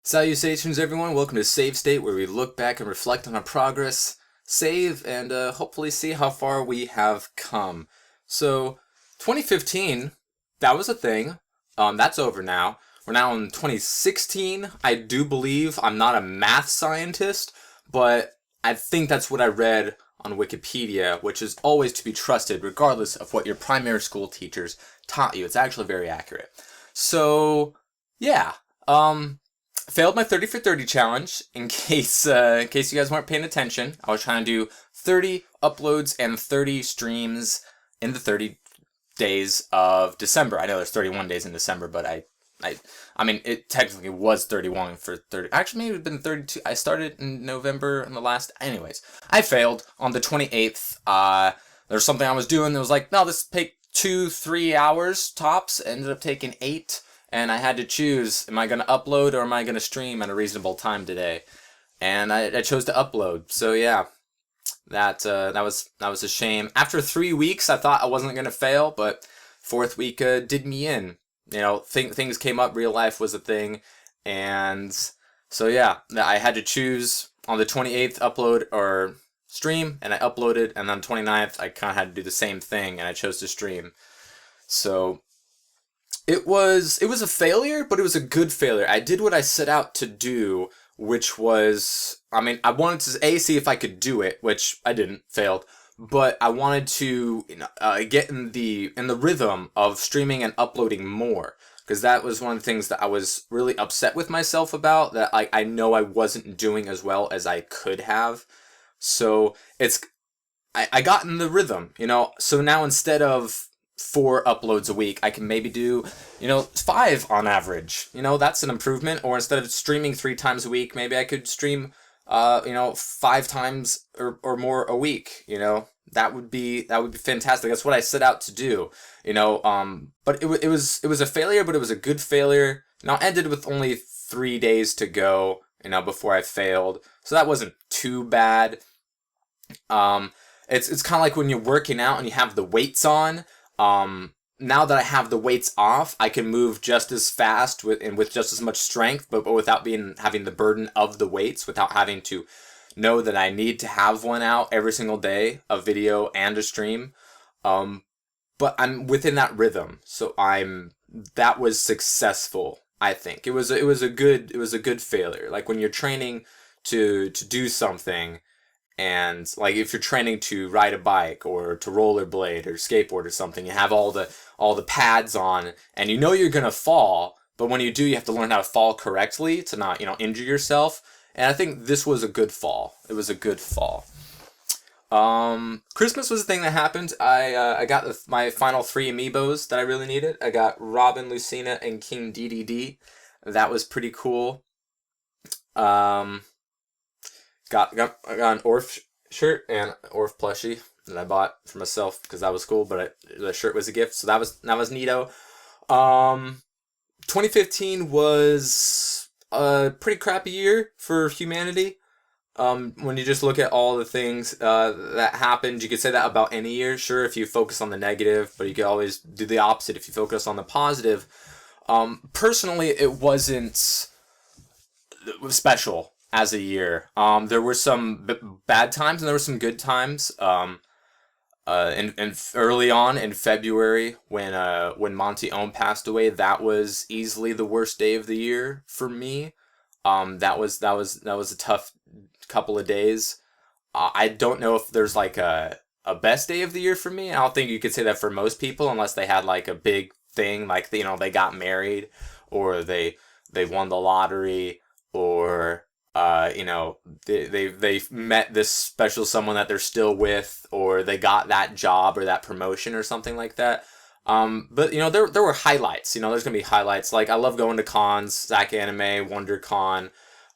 Salutations, everyone. Welcome to Save State, where we look back and reflect on our progress, save, and hopefully see how far we have come. So, 2015, that was a thing. That's over now. We're now in 2016. I do believe I'm not a math scientist, but I think that's what I read on Wikipedia, which is always to be trusted, regardless of what your primary school teachers taught you. It's actually very accurate. So, yeah. Failed my 30 for 30 challenge in case you guys weren't paying attention. I was trying to do 30 uploads and 30 streams in the 30 days of December. I know there's 31 days in December, but I mean, it technically was 31 for 30. Actually, maybe it would have been 32. I started in November in the last. Anyways, I failed on the 28th. There's something I was doing that was like, no, this take 2-3 hours tops. Ended up taking 8. And I had to choose, am I going to upload or am I going to stream at a reasonable time today? And I chose to upload. So yeah, that was a shame. After 3 weeks, I thought I wasn't going to fail, but fourth week did me in. You know, things came up, real life was a thing. And so yeah, I had to choose on the 28th upload or stream, and I uploaded, and on the 29th, I kind of had to do the same thing, and I chose to stream. So it was a failure, but it was a good failure. I did what I set out to do, which was, I mean, I wanted to see if I could do it, which I didn't, failed. But I wanted to get in the rhythm of streaming and uploading more, because that was one of the things that I was really upset with myself about. That I know I wasn't doing as well as I could have. So I got in the rhythm, So now instead of 4 uploads a week, I can maybe do, 5 on average. That's an improvement. Or instead of streaming 3 times a week, maybe I could stream, 5 times or more a week. That would be fantastic. That's what I set out to do. But it was a failure, but it was a good failure. Ended with only 3 days to go. Before I failed, so that wasn't too bad. It's kind of like when you're working out and you have the weights on. Now that I have the weights off, I can move just as fast with just as much strength, but without having the burden of the weights, without having to know that I need to have one out every single day, a video and a stream. But I'm within that rhythm, so that was successful. I think it was a good failure. Like when you're training to do something, and like if you're training to ride a bike or to rollerblade or skateboard or something, you have all the pads on, and you're gonna fall, but when you do, you have to learn how to fall correctly to not injure yourself. And I think this was a good fall. It was a good fall. Christmas was the thing that happened. I got my final 3 amiibos that I really needed. I got Robin, Lucina, and King DDD. That was pretty cool. Um, I got an Orf shirt and Orf plushie that I bought for myself because that was cool. But the shirt was a gift, so that was neato. Um, 2015 was a pretty crappy year for humanity. When you just look at all the things that happened, you could say that about any year. Sure, if you focus on the negative, but you could always do the opposite if you focus on the positive. Personally, it wasn't special as a year. There were some bad times and there were some good times. And early on in February, when Monty Ohm passed away, that was easily the worst day of the year for me. That was a tough couple of days. I don't know if there's like a best day of the year for me. I don't think you could say that for most people unless they had like a big thing, like they got married, or they won the lottery, or they met this special someone that they're still with, or they got that job or that promotion or something like that. But there were highlights. There's gonna be highlights. Like I love going to cons, Zach Anime, WonderCon,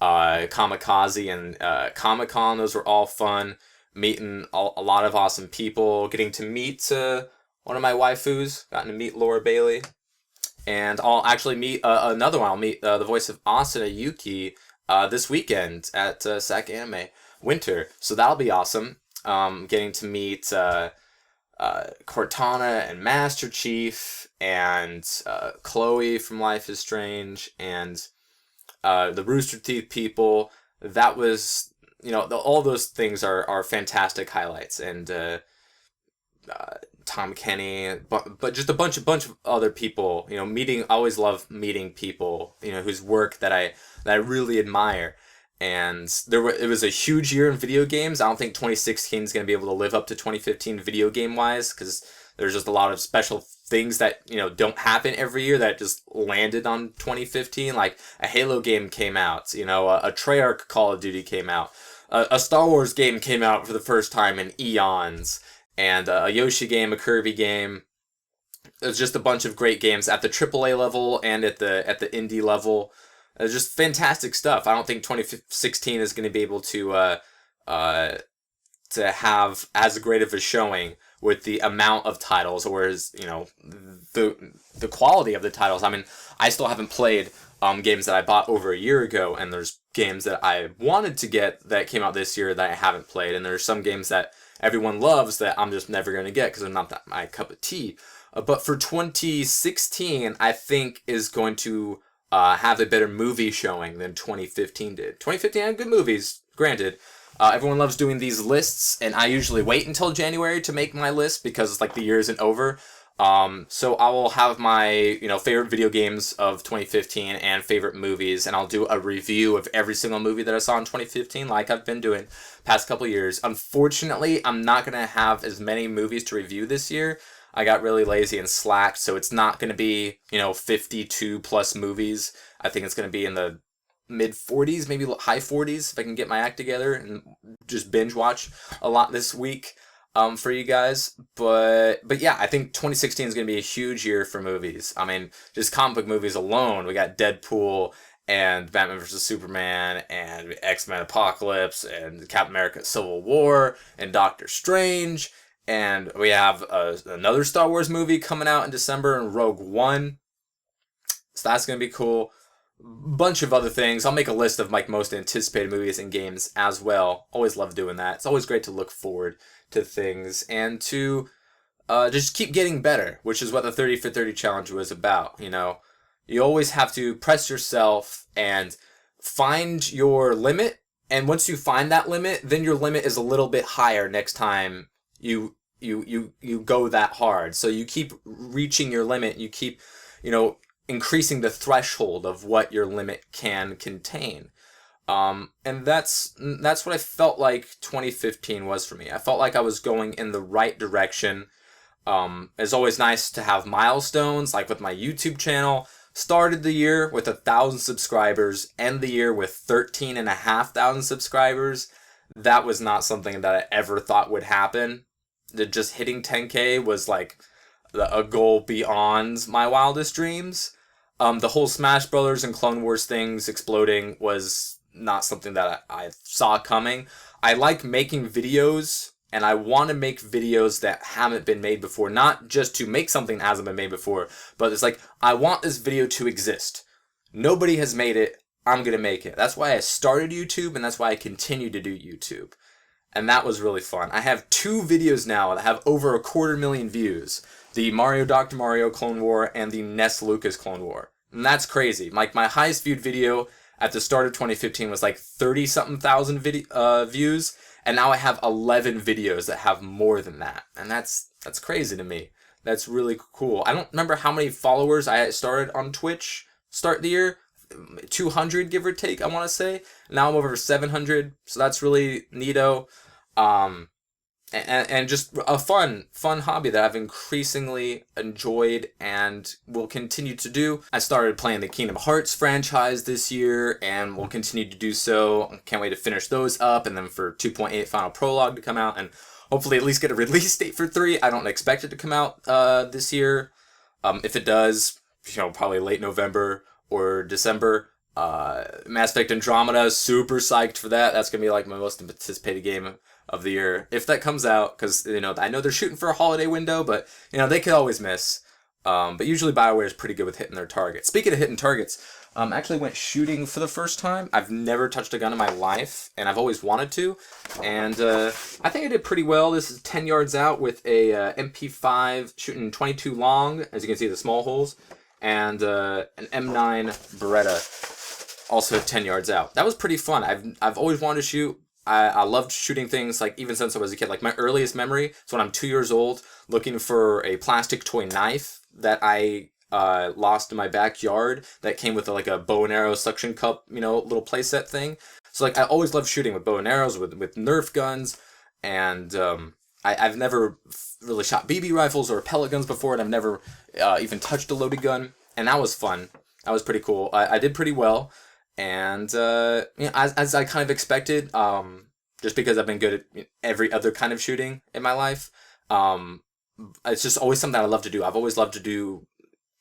Kamikaze, and Comic Con. Those were all fun. Meeting a lot of awesome people. Getting to meet one of my waifus. Gotten to meet Laura Bailey. And I'll actually meet another one. I'll meet the voice of Asuna Yuki this weekend at SAC Anime Winter. So that'll be awesome. Getting to meet Cortana and Master Chief and Chloe from Life is Strange, and the Rooster Teeth people. That was, all those things are fantastic highlights. And Tom Kenny, but just a bunch of other people. I always love meeting people, whose work that I really admire. And it was a huge year in video games. I don't think 2016 is going to be able to live up to 2015 video game wise, because there's just a lot of special things that don't happen every year that just landed on 2015. Like a Halo game came out, a Treyarch Call of Duty came out, a Star Wars game came out for the first time in eons, and a Yoshi game, a Kirby game. There's just a bunch of great games at the AAA level and at the indie level. It's just fantastic stuff. I don't think 2016 is going to be able to have as great of a showing with the amount of titles, whereas the quality of the titles. I mean, I still haven't played games that I bought over a year ago, and there's games that I wanted to get that came out this year that I haven't played, and there's some games that everyone loves that I'm just never going to get because they're not my cup of tea. But for 2016, I think is going to have a better movie showing than 2015 did. 2015 had good movies, granted. Everyone loves doing these lists, and I usually wait until January to make my list because it's like the year isn't over. So I will have my favorite video games of 2015 and favorite movies, and I'll do a review of every single movie that I saw in 2015 like I've been doing past couple years. Unfortunately, I'm not going to have as many movies to review this year. I got really lazy and slacked, so it's not going to be 52 plus movies. I think it's going to be in the mid 40s, maybe high 40s if I can get my act together and just binge watch a lot this week for you guys. But yeah, I think 2016 is going to be a huge year for movies. I mean, just comic book movies alone. We got Deadpool and Batman vs. Superman and X-Men Apocalypse and Captain America Civil War and Doctor Strange. And we have another Star Wars movie coming out in December, and Rogue One. So that's going to be cool. Bunch of other things. I'll make a list of my most anticipated movies and games as well. Always love doing that. It's always great to look forward to things and to just keep getting better, which is what the 30 for 30 challenge was about. You always have to press yourself and find your limit. And once you find that limit, then your limit is a little bit higher next time you go that hard. So you keep reaching your limit. You keep, increasing the threshold of what your limit can contain. And that's what I felt like 2015 was for me. I felt like I was going in the right direction. It's always nice to have milestones, like with my YouTube channel. Started the year with 1,000 subscribers, end the year with 13,500 subscribers. That was not something that I ever thought would happen. Just hitting 10K was like a goal beyond my wildest dreams. The whole Smash Brothers and Clone Wars things exploding was not something that I saw coming. I like making videos, and I want to make videos that haven't been made before. Not just to make something that hasn't been made before, but it's like, I want this video to exist. Nobody has made it. I'm going to make it. That's why I started YouTube, and that's why I continue to do YouTube. And that was really fun. I have 2 videos now that have over 250,000 views. The Mario Dr. Mario Clone War and the Ness Lucas Clone War. And that's crazy. Like, my highest viewed video at the start of 2015 was like 30-something thousand views. And now I have 11 videos that have more than that. And that's crazy to me. That's really cool. I don't remember how many followers I started on Twitch start the year. 200, give or take, I want to say. Now I'm over 700, so that's really neato. And just a fun hobby that I've increasingly enjoyed and will continue to do. I started playing the Kingdom Hearts franchise this year and will continue to do so. Can't wait to finish those up, and then for 2.8 Final Prologue to come out, and hopefully at least get a release date for 3. I don't expect it to come out this year. If it does, probably late November or December. Mass Effect Andromeda, super psyched for that. That's gonna be like my most anticipated game of the year if that comes out, because I know they're shooting for a holiday window, but they could always miss. But usually BioWare is pretty good with hitting their targets. Speaking of hitting targets, actually went shooting for the first time. I've never touched a gun in my life, and I've always wanted to. And I think I did pretty well. This is 10 yards out with a MP5 shooting 22 long, as you can see the small holes, and an M9 Beretta. also 10 yards out. That was pretty fun. I've always wanted to shoot. I loved shooting things, like, even since I was a kid. Like, my earliest memory is when I'm 2 years old, looking for a plastic toy knife that I lost in my backyard that came with like a bow and arrow suction cup, little playset thing. So, like, I always loved shooting with bow and arrows, with Nerf guns, and I've never really shot BB rifles or pellet guns before, and I've never even touched a loaded gun, and that was fun. That was pretty cool. I did pretty well, and as I kind of expected, just because I've been good at every other kind of shooting in my life, it's just always something I love to do. I've always loved to do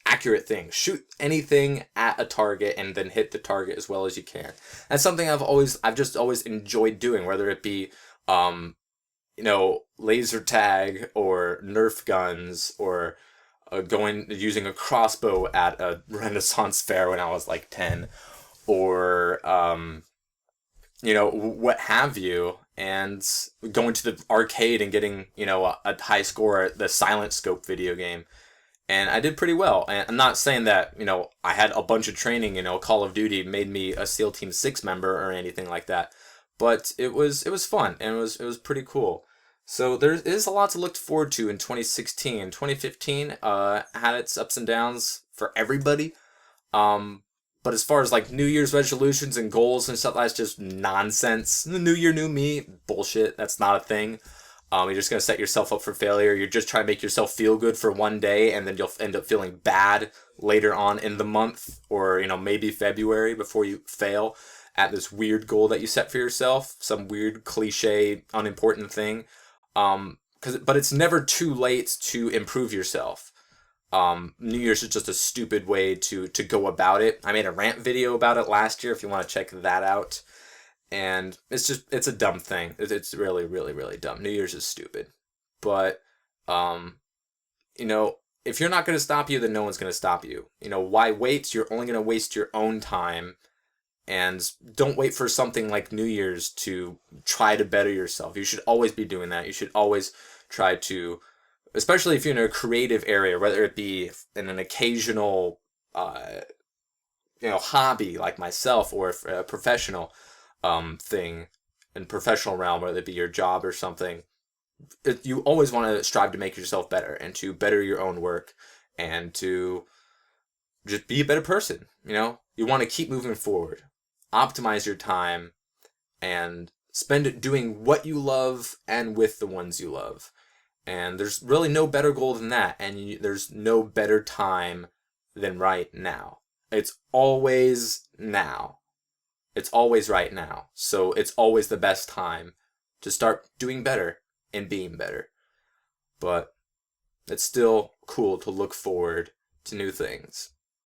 accurate things. Shoot anything at a target and then hit the target as well as you can. That's something I've just always enjoyed doing, whether it be laser tag or Nerf guns, or using a crossbow at a Renaissance fair when I was like 10, or what have you, and going to the arcade and getting a high score at the Silent Scope video game. And I did pretty well. And I'm not saying that, I had a bunch of training, Call of Duty made me a SEAL Team 6 member or anything like that. But it was fun, and it was pretty cool. So there is a lot to look forward to in 2016. 2015 had its ups and downs for everybody. But as far as like New Year's resolutions and goals and stuff, that's just nonsense. The New Year, New Me, bullshit. That's not a thing. You're just going to set yourself up for failure. You're just trying to make yourself feel good for one day, and then you'll end up feeling bad later on in the month, or, maybe February, before you fail at this weird goal that you set for yourself. Some weird, cliche, unimportant thing. But it's never too late to improve yourself. New Year's is just a stupid way to go about it. I made a rant video about it last year if you want to check that out. And it's a dumb thing. It's really, really, really dumb. New Year's is stupid. But, if you're not going to stop you, then no one's going to stop you. Why wait? You're only going to waste your own time. And don't wait for something like New Year's to try to better yourself. You should always be doing that. You should always try to, especially if you're in a creative area, whether it be in an occasional, hobby like myself, or a professional thing in professional realm, whether it be your job or something. You always want to strive to make yourself better, and to better your own work, and to just be a better person. You want to keep moving forward, optimize your time, and spend it doing what you love and with the ones you love. And there's really no better goal than that, and there's no better time than right now. It's always now. It's always right now. So it's always the best time to start doing better and being better. But it's still cool to look forward to new things.